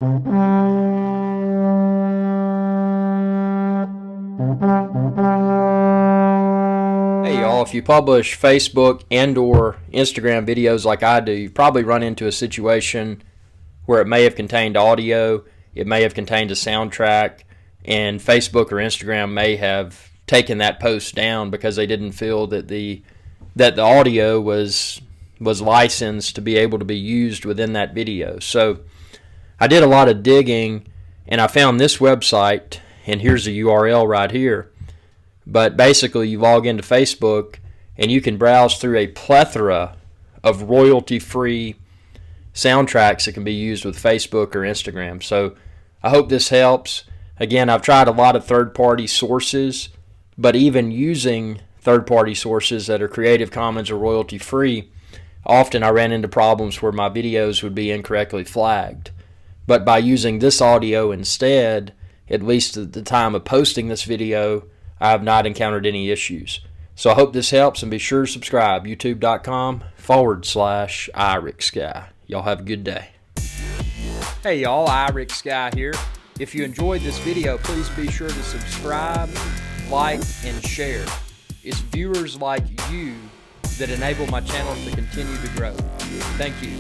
Hey y'all, if you publish Facebook and or Instagram videos like I do, you've probably run into a situation where it may have contained audio, it may have contained a soundtrack, and Facebook or Instagram may have taken that post down because they didn't feel that the audio was licensed to be able to be used within that video. So I did a lot of digging and I found this website, and here's the URL right here. But basically, you log into Facebook and you can browse through a plethora of royalty free soundtracks that can be used with Facebook or Instagram. So I hope this helps. Again, I've tried a lot of third party sources, but even using third party sources that are Creative Commons or royalty free, often I ran into problems where my videos would be incorrectly flagged. But by using this audio instead, at least at the time of posting this video, I have not encountered any issues. So I hope this helps, and be sure to subscribe, youtube.com/IRickSky. Y'all have a good day. Hey y'all, iRickSky here. If you enjoyed this video, please be sure to subscribe, like, and share. It's viewers like you that enable my channel to continue to grow. Thank you.